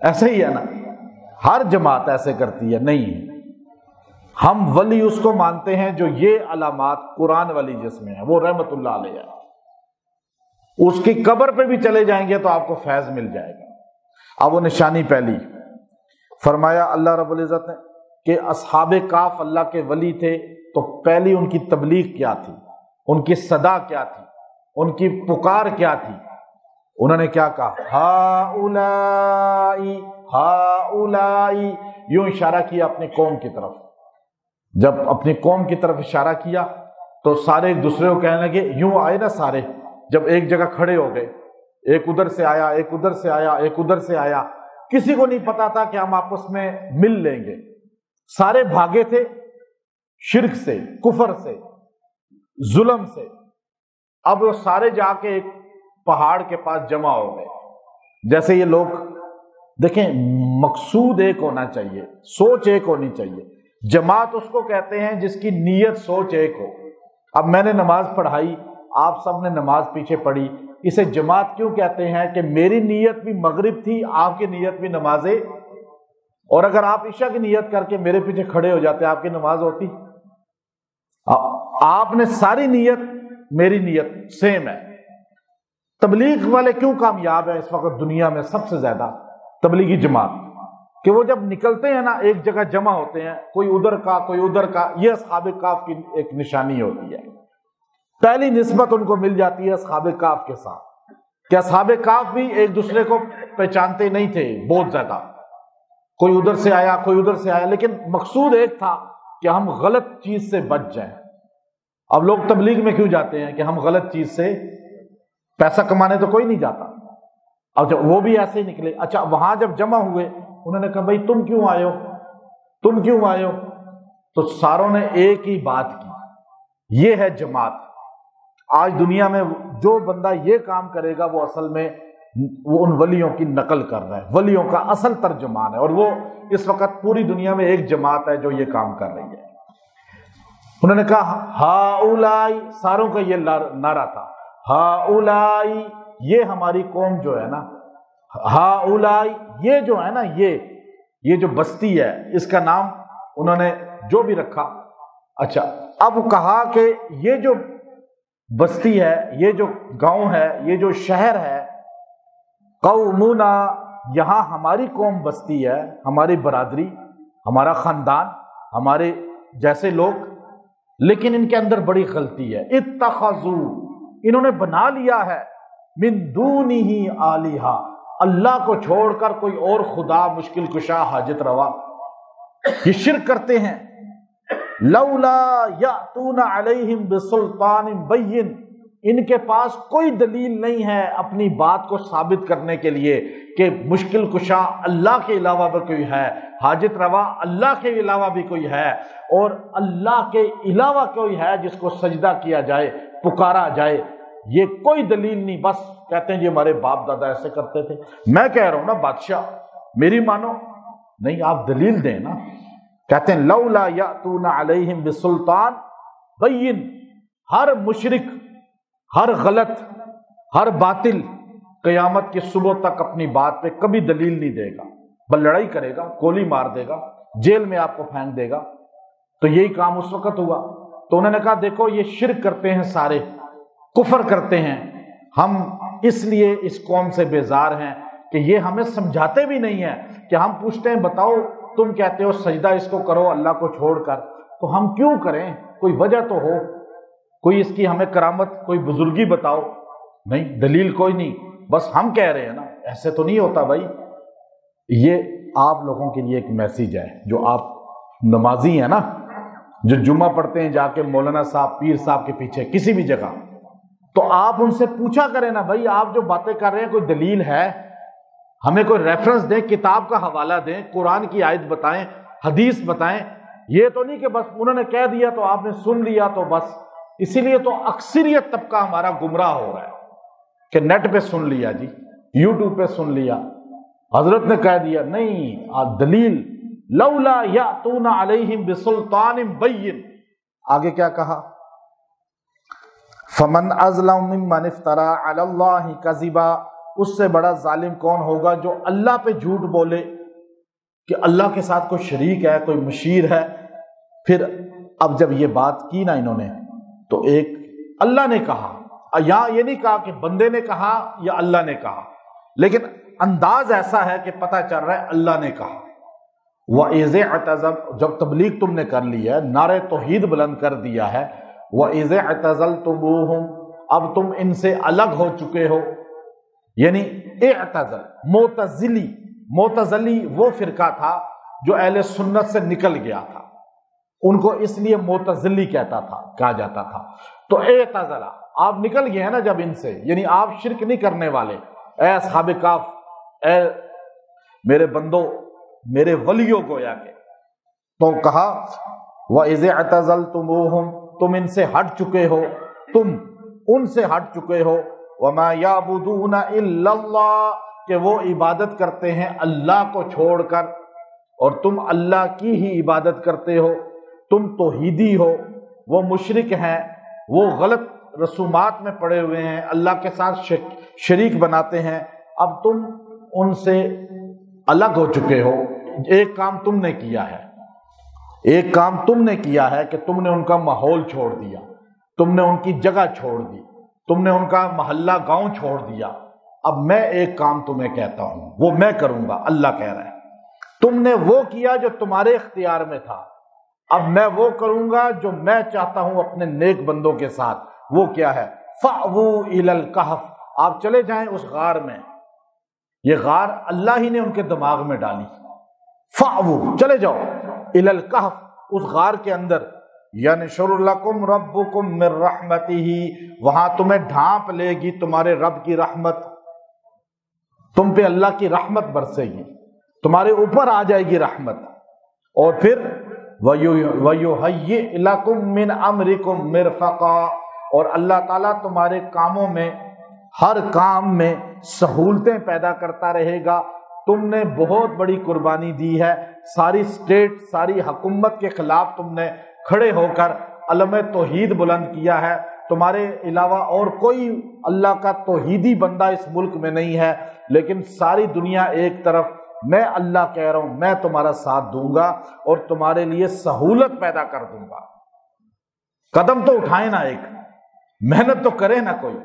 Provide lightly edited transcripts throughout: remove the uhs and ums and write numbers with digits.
ایسے ہی ہے نا، ہر جماعت ایسے کرتی ہے؟ نہیں، ہم ولی اس کو مانتے ہیں جو یہ علامات قرآن والی جس میں ہے، وہ رحمت اللہ علیہ ہے، اس کی قبر پہ بھی چلے جائیں گے تو آپ کو فیض مل جائے گا۔ اب وہ نشانی پہلی فرمایا اللہ رب العزت نے کہ اصحاب کہف اللہ کے ولی تھے، تو پہلی ان کی تبلیغ کیا تھی، ان کی صدا کیا تھی، ان کی پکار کیا تھی؟ انہوں نے کیا کہا؟ ہؤلائی ہؤلائی، یوں اشارہ کیا اپنی قوم کی طرف۔ جب اپنی قوم کی طرف اشارہ کیا تو سارے ایک دوسرے کو کہنے لگے، یوں آئے نا سارے، جب ایک جگہ کھڑے ہو گئے، ایک ادھر سے آیا، ایک ادھر سے آیا، ایک ادھر سے آیا، کسی کو نہیں پتا تھا کہ ہم آپس میں مل لیں گے، سارے بھاگے تھے شرک سے، کفر سے، ظلم سے۔ اب وہ سارے جا کے ایک پہاڑ کے پاس جمع ہو گئے۔ جیسے یہ لوگ دیکھیں، مقصود ایک ہونا چاہیے، سوچ ایک ہونی چاہیے۔ جماعت اس کو کہتے ہیں جس کی نیت سوچ ایک ہو۔ اب میں نے نماز پڑھائی، آپ سب نے نماز پیچھے پڑھی، اسے جماعت کیوں کہتے ہیں؟ کہ میری نیت بھی مغرب تھی، آپ کی نیت بھی نماز، اور اگر آپ عشاء کی نیت کر کے میرے پیچھے کھڑے ہو جاتے آپ کی نماز ہوتی؟ آپ نے ساری نیت، میری نیت سیم ہے۔ تبلیغ والے کیوں کامیاب ہیں اس وقت دنیا میں سب سے زیادہ؟ تبلیغی جماعت، کہ وہ جب نکلتے ہیں نا ایک جگہ جمع ہوتے ہیں، کوئی ادھر کا کوئی ادھر کا، یہ اصحاب کہف کی ایک نشانی ہوتی ہے۔ پہلی نسبت ان کو مل جاتی ہے اصحاب کہف کے ساتھ، کہ اصحاب کہف بھی ایک دوسرے کو پہچانتے نہیں تھے بہت زیادہ، کوئی ادھر سے آیا کوئی ادھر سے آیا، لیکن مقصود ایک تھا کہ ہم غلط چیز سے بچ جائیں۔ اب لوگ تبلیغ میں کیوں جاتے ہیں؟ کہ ہم غلط چیز سے پیسہ کمانے تو کوئی نہیں جاتا۔ اب جب وہ بھی ایسے ہی نکلے، اچھا وہاں جب جمع ہوئے انہوں نے کہا بھائی تم کیوں آئے ہو، تم کیوں آئے ہو؟ تو ساروں نے ایک ہی بات کی، یہ ہے جماعت۔ آج دنیا میں جو بندہ یہ کام کرے گا وہ اصل میں وہ ان ولیوں کی نقل کر رہا ہے، ولیوں کا اصل ترجمان ہے، اور وہ اس وقت پوری دنیا میں ایک جماعت ہے جو یہ کام کر رہی ہے۔ انہوں نے کہا ہؤلائی، ساروں کا یہ نعرہ تھا، ہؤلائی، یہ ہماری قوم جو ہے نا، ہؤلائی، یہ جو ہے نا، یہ جو بستی ہے، اس کا نام انہوں نے جو بھی رکھا۔ اچھا اب کہا کہ یہ جو بستی ہے، یہ جو گاؤں ہے، یہ جو شہر ہے، قومنا، یہاں ہماری قوم بستی ہے، ہماری برادری، ہمارا خاندان، ہمارے جیسے لوگ، لیکن ان کے اندر بڑی غلطی ہے۔ اتخذوا، انہوں نے بنا لیا ہے، من دونہ آلہہ، اللہ کو چھوڑ کر کوئی اور خدا، مشکل کشا، حاجت روا، یہ شرک کرتے ہیں۔ لولا یاتون علیہم بسلطان بین، ان کے پاس کوئی دلیل نہیں ہے اپنی بات کو ثابت کرنے کے لیے کہ مشکل کشا اللہ کے علاوہ بھی کوئی ہے، حاجت روا اللہ کے علاوہ بھی کوئی ہے، اور اللہ کے علاوہ کوئی ہے جس کو سجدہ کیا جائے، پکارا جائے، یہ کوئی دلیل نہیں۔ بس کہتے ہیں جی ہمارے باپ دادا ایسے کرتے تھے۔ میں کہہ رہا ہوں نا بادشاہ میری مانو، نہیں آپ دلیل دیں نا۔ کہتے ہیں لولا یاتون علیہم بسلطان بین، ہر مشرک، ہر غلط، ہر باطل قیامت کی صبح تک اپنی بات پہ کبھی دلیل نہیں دے گا، بل لڑائی کرے گا، گولی مار دے گا، جیل میں آپ کو پھینک دے گا۔ تو یہی کام اس وقت ہوا۔ تو انہوں نے کہا دیکھو یہ شرک کرتے ہیں، سارے کفر کرتے ہیں، ہم اس لیے اس قوم سے بیزار ہیں کہ یہ ہمیں سمجھاتے بھی نہیں ہیں، کہ ہم پوچھتے ہیں بتاؤ تم کہتے ہو سجدہ اس کو کرو اللہ کو چھوڑ کر، تو ہم کیوں کریں؟ کوئی وجہ تو ہو، کوئی اس کی ہمیں کرامت، کوئی بزرگی بتاؤ۔ نہیں، دلیل کوئی نہیں، بس ہم کہہ رہے ہیں نا، ایسے تو نہیں ہوتا بھائی۔ یہ آپ لوگوں کے لیے ایک میسیج ہے، جو آپ نمازی ہیں نا، جو جمعہ پڑھتے ہیں جا کے مولانا صاحب، پیر صاحب کے پیچھے کسی بھی جگہ، تو آپ ان سے پوچھا کریں نا بھائی آپ جو باتیں کر رہے ہیں کوئی دلیل ہے؟ ہمیں کوئی ریفرنس دیں، کتاب کا حوالہ دیں، قرآن کی آیت بتائیں، حدیث بتائیں۔ یہ تو نہیں کہ بس انہوں نے کہہ دیا تو آپ نے سن لیا تو بس۔ اسی لیے تو اکثریت طبقہ ہمارا گمراہ ہو رہا ہے کہ نیٹ پہ سن لیا جی، یوٹیوب پہ سن لیا، حضرت نے کہہ دیا، نہیں دلیل۔ لولا یاتون علیہم بسلطان بین، آگے کیا کہا؟ فمن اظلم ممن افترى علی اللہ کذبا، اس سے بڑا ظالم کون ہوگا جو اللہ پہ جھوٹ بولے کہ اللہ کے ساتھ کوئی شریک ہے، کوئی مشیر ہے۔ پھر اب جب یہ بات کی نا انہوں نے، تو ایک اللہ نے کہا، یا یہ نہیں کہا کہ بندے نے کہا یا اللہ نے کہا، لیکن انداز ایسا ہے کہ پتہ چل رہا ہے اللہ نے کہا۔ وَإِذِ اعْتَزَلْ، جب تبلیغ تم نے کر لی ہے، نعرہ توحید بلند کر دیا ہے، وَإِذِ اعْتَزَلْتُمُوهُمْ، اب تم ان سے الگ ہو چکے ہو، یعنی اعتزل، معتزلی وہ فرقہ تھا جو اہل سنت سے نکل گیا تھا، ان کو اس لیے معتزلی کہا جاتا تھا۔ تو اعتزل، آپ نکل گئے ہیں نا جب ان سے، یعنی آپ شرک نہیں کرنے والے، اے اصحاب کہف، اے میرے بندوں، میرے ولیوں گویا کے۔ تو کہا وَإِذِ اعْتَزَلْتُمُوهُمْ، تم ان سے ہٹ چکے ہو، تم ان سے ہٹ چکے ہو، وَمَا يَعْبُدُونَ إِلَّا اللَّهَ، کہ وہ عبادت کرتے ہیں اللہ کو چھوڑ کر، اور تم اللہ کی ہی عبادت کرتے ہو، تم توحیدی ہو، وہ مشرک ہیں، وہ غلط رسومات میں پڑے ہوئے ہیں، اللہ کے ساتھ شریک بناتے ہیں، اب تم ان سے الگ ہو چکے ہو۔ ایک کام تم نے کیا ہے، ایک کام تم نے کیا ہے کہ تم نے ان کا ماحول چھوڑ دیا، تم نے ان کی جگہ چھوڑ دی، تم نے ان کا محلہ گاؤں چھوڑ دیا۔ اب میں ایک کام تمہیں کہتا ہوں، وہ میں کروں گا، اللہ کہہ رہا ہے۔ تم نے وہ کیا جو تمہارے اختیار میں تھا، اب میں وہ کروں گا جو میں چاہتا ہوں اپنے نیک بندوں کے ساتھ۔ وہ کیا ہے؟ فَأْوُوا إِلَى الْكَهْفِ، آپ چلے جائیں اس غار میں۔ یہ غار اللہ ہی نے ان کے دماغ میں ڈالی۔ فَأْوُوا، چلے جاؤ، إِلَى الْكَهْفِ، اس غار کے اندر، يَنْشُرْ لَكُمْ رَبُّكُمْ مِنْ رَحْمَتِهِ، وہاں تمہیں ڈھانپ لے گی تمہارے رب کی رحمت، تم پہ اللہ کی رحمت برسے گی، تمہارے اوپر آ جائے گی رحمت۔ اور پھر وَيُهَيِّئْ لَكُمْ مِنْ أَمْرِكُمْ مِرْفَقًا، اور اللہ تعالیٰ تمہارے کاموں میں، ہر کام میں سہولتیں پیدا کرتا رہے گا۔ تم نے بہت بڑی قربانی دی ہے، ساری اسٹیٹ، ساری حکومت کے خلاف تم نے کھڑے ہو کر علم توحید بلند کیا ہے، تمہارے علاوہ اور کوئی اللہ کا توحیدی بندہ اس ملک میں نہیں ہے، لیکن ساری دنیا ایک طرف، میں اللہ کہہ رہا ہوں میں تمہارا ساتھ دوں گا اور تمہارے لیے سہولت پیدا کر دوں گا۔ قدم تو اٹھائے نا، ایک محنت تو کرے نا کوئی۔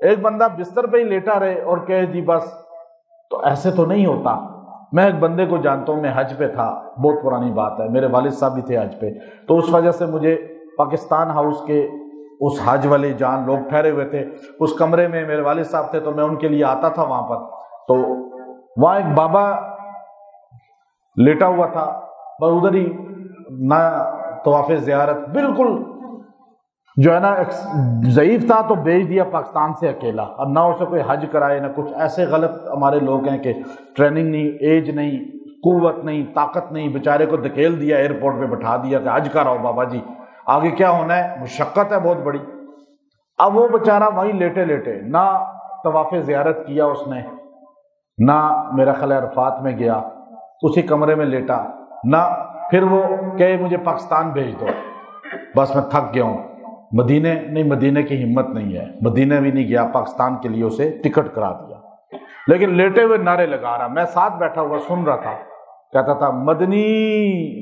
ایک بندہ بستر پہ ہی لیٹا رہے اور کہے جی بس، تو ایسے تو نہیں ہوتا۔ میں ایک بندے کو جانتا ہوں، میں حج پہ تھا، بہت پرانی بات ہے، میرے والد صاحب بھی تھے حج پہ، تو اس وجہ سے مجھے پاکستان ہاؤس کے اس حج والے جان لوگ ٹھہرے ہوئے تھے، اس کمرے میں میرے والد صاحب تھے، تو میں ان کے لیے آتا تھا وہاں پر۔ تو وہاں ایک بابا لیٹا ہوا تھا، پر ادھر ہی نہ طواف زیارت، بالکل جو ہے نا ضعیف تھا، تو بھیج دیا پاکستان سے اکیلا، اور نہ اسے کوئی حج کرائے نہ کچھ۔ ایسے غلط ہمارے لوگ ہیں کہ ٹریننگ نہیں، ایج نہیں، قوت نہیں، طاقت نہیں، بیچارے کو دھکیل دیا، ایئرپورٹ پہ بٹھا دیا کہ حج کراؤ بابا جی، آگے کیا ہونا ہے، مشقت ہے بہت بڑی۔ اب وہ بیچارہ وہیں لیٹے لیٹے، نہ طواف زیارت کیا اس نے، نہ میرا خیال عرفات میں گیا، اسی کمرے میں لیٹا، نہ پھر وہ کہے مجھے پاکستان بھیج دو، بس میں تھک گیا ہوں، مدینے نہیں، مدینے کی ہمت نہیں ہے، مدینے بھی نہیں گیا، پاکستان کے لیے اسے ٹکٹ کرا دیا، لیکن لیٹے ہوئے نعرے لگا رہا۔ میں ساتھ بیٹھا ہوا سن رہا تھا، کہتا تھا مدنی،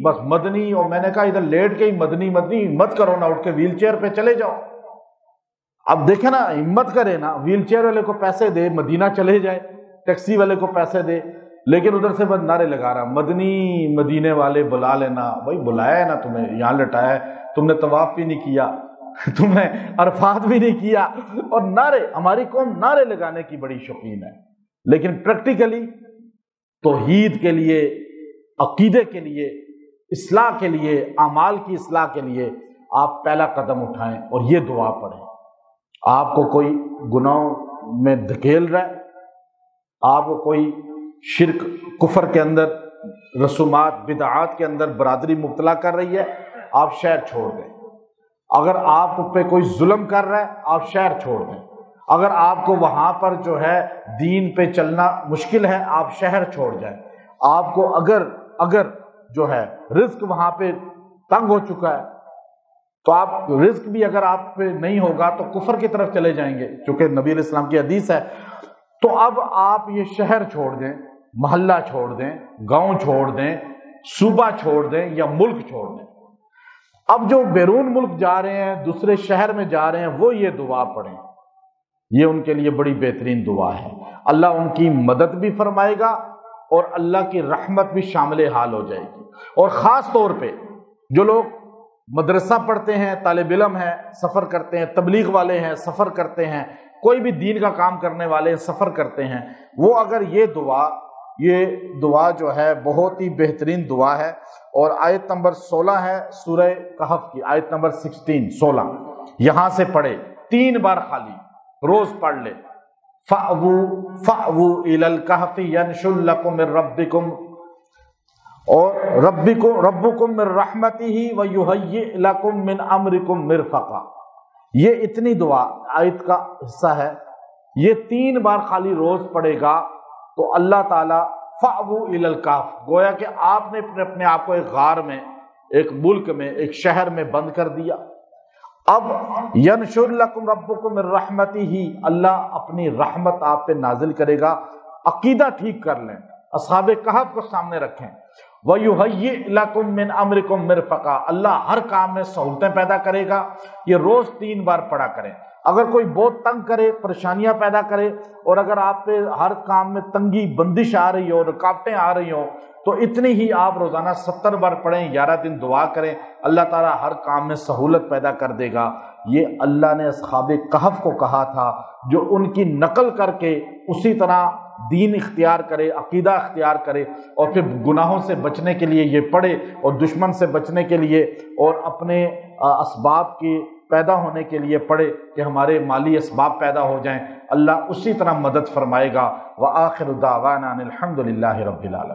بس مدنی۔ اور میں نے کہا ادھر لیٹ کے ہی مدنی مدنی مت کرو نا، اٹھ کے ویل چیئر پہ چلے جاؤ۔ اب دیکھیں نا، ہمت کرے نا، ویل چیئر والے کو پیسے دے، مدینہ چلے جائے، ٹیکسی والے کو پیسے دے، لیکن ادھر سے بس نعرے لگا رہا، مدنی، مدینے والے بلا لینا۔ بھائی بلایا ہے نا تمہیں، یہاں لٹایا ہے، تم نے طواف بھی نہیں کیا، تم نے عرفات بھی نہیں کیا، اور نعرے، ہماری قوم نعرے لگانے کی بڑی شوقین ہے، لیکن پریکٹیکلی توحید کے لیے، عقیدے کے لیے، اصلاح کے لیے، اعمال کی اصلاح کے لیے آپ پہلا قدم اٹھائیں اور یہ دعا پڑھیں۔ آپ کو کوئی گناہوں میں دھکیل رہا ہے، آپ کو کوئی شرک، کفر کے اندر، رسومات، بدعات کے اندر برادری مبتلا کر رہی ہے، آپ شہر چھوڑ دیں۔ اگر آپ پہ کوئی ظلم کر رہا ہے، آپ شہر چھوڑ دیں۔ اگر آپ کو وہاں پر جو ہے دین پہ چلنا مشکل ہے، آپ شہر چھوڑ جائیں۔ آپ کو اگر جو ہے رزق وہاں پہ تنگ ہو چکا ہے، تو آپ رزق بھی اگر آپ پہ نہیں ہوگا تو کفر کی طرف چلے جائیں گے، چونکہ نبی علیہ السلام کی حدیث ہے تو اب آپ یہ شہر چھوڑ دیں، محلہ چھوڑ دیں، گاؤں چھوڑ دیں، صوبہ چھوڑ دیں یا ملک چھوڑ دیں، اب جو بیرون ملک جا رہے ہیں، دوسرے شہر میں جا رہے ہیں، وہ یہ دعا پڑھیں، یہ ان کے لیے بڑی بہترین دعا ہے۔ اللہ ان کی مدد بھی فرمائے گا اور اللہ کی رحمت بھی شامل حال ہو جائے گی۔ اور خاص طور پہ جو لوگ مدرسہ پڑھتے ہیں، طالب علم ہیں، سفر کرتے ہیں، تبلیغ والے ہیں، سفر کرتے ہیں، کوئی بھی دین کا کام کرنے والے ہیں، سفر کرتے ہیں، وہ اگر یہ دعا جو ہے بہت ہی بہترین دعا ہے۔ اور آیت نمبر 16 ہے سورہ کہف کی، آیت نمبر 16 یہاں سے پڑھے 3 بار خالی روز پڑھ لے۔ فَأْوُوا إِلَى الْكَهْفِ يَنشُرْ لَكُم مِّن رَّبِّكُمْ اور رَبُّكُم مِّن رَّحْمَتِهِ وَيُهَيِّئْ لَكُم مِّنْ أَمْرِكُم مِّرْفَقًا۔ یہ اتنی دعا آیت کا حصہ ہے، یہ 3 بار خالی روز پڑھے گا تو اللہ تعالیٰ فَأْوُوا إِلَى الْكَهْفِ، گویا کہ آپ نے اپنے آپ کو ایک غار میں، ایک ملک میں، ایک شہر میں بند کر دیا۔ اب ینشر لکم ربکم من رحمتہ، اللہ اپنی رحمت آپ پہ نازل کرے گا۔ عقیدہ ٹھیک کر لیں، اصحاب کہف کو سامنے رکھیں۔ وَيُهَيِّئْ لَكُم مِّنْ أَمْرِكُم مِّرْفَقًا، اللہ ہر کام میں سہولتیں پیدا کرے گا۔ یہ روز 3 بار پڑھا کریں۔ اگر کوئی بہت تنگ کرے، پریشانیاں پیدا کرے، اور اگر آپ پہ ہر کام میں تنگی بندش آ رہی ہو، رکاوٹیں آ رہی ہوں، تو اتنی ہی آپ روزانہ 70 بار پڑھیں، 11 دن دعا کریں، اللہ تعالیٰ ہر کام میں سہولت پیدا کر دے گا۔ یہ اللہ نے اصحاب کہف کو کہا تھا، جو ان کی نقل کر کے اسی طرح دین اختیار کرے، عقیدہ اختیار کرے، اور پھر گناہوں سے بچنے کے لیے یہ پڑھے، اور دشمن سے بچنے کے لیے اور اپنے اسباب کی پیدا ہونے کے لیے پڑھے کہ ہمارے مالی اسباب پیدا ہو جائیں، اللہ اسی طرح مدد فرمائے گا۔ وآخر دعوانا ان الحمد للہ رب العالمین۔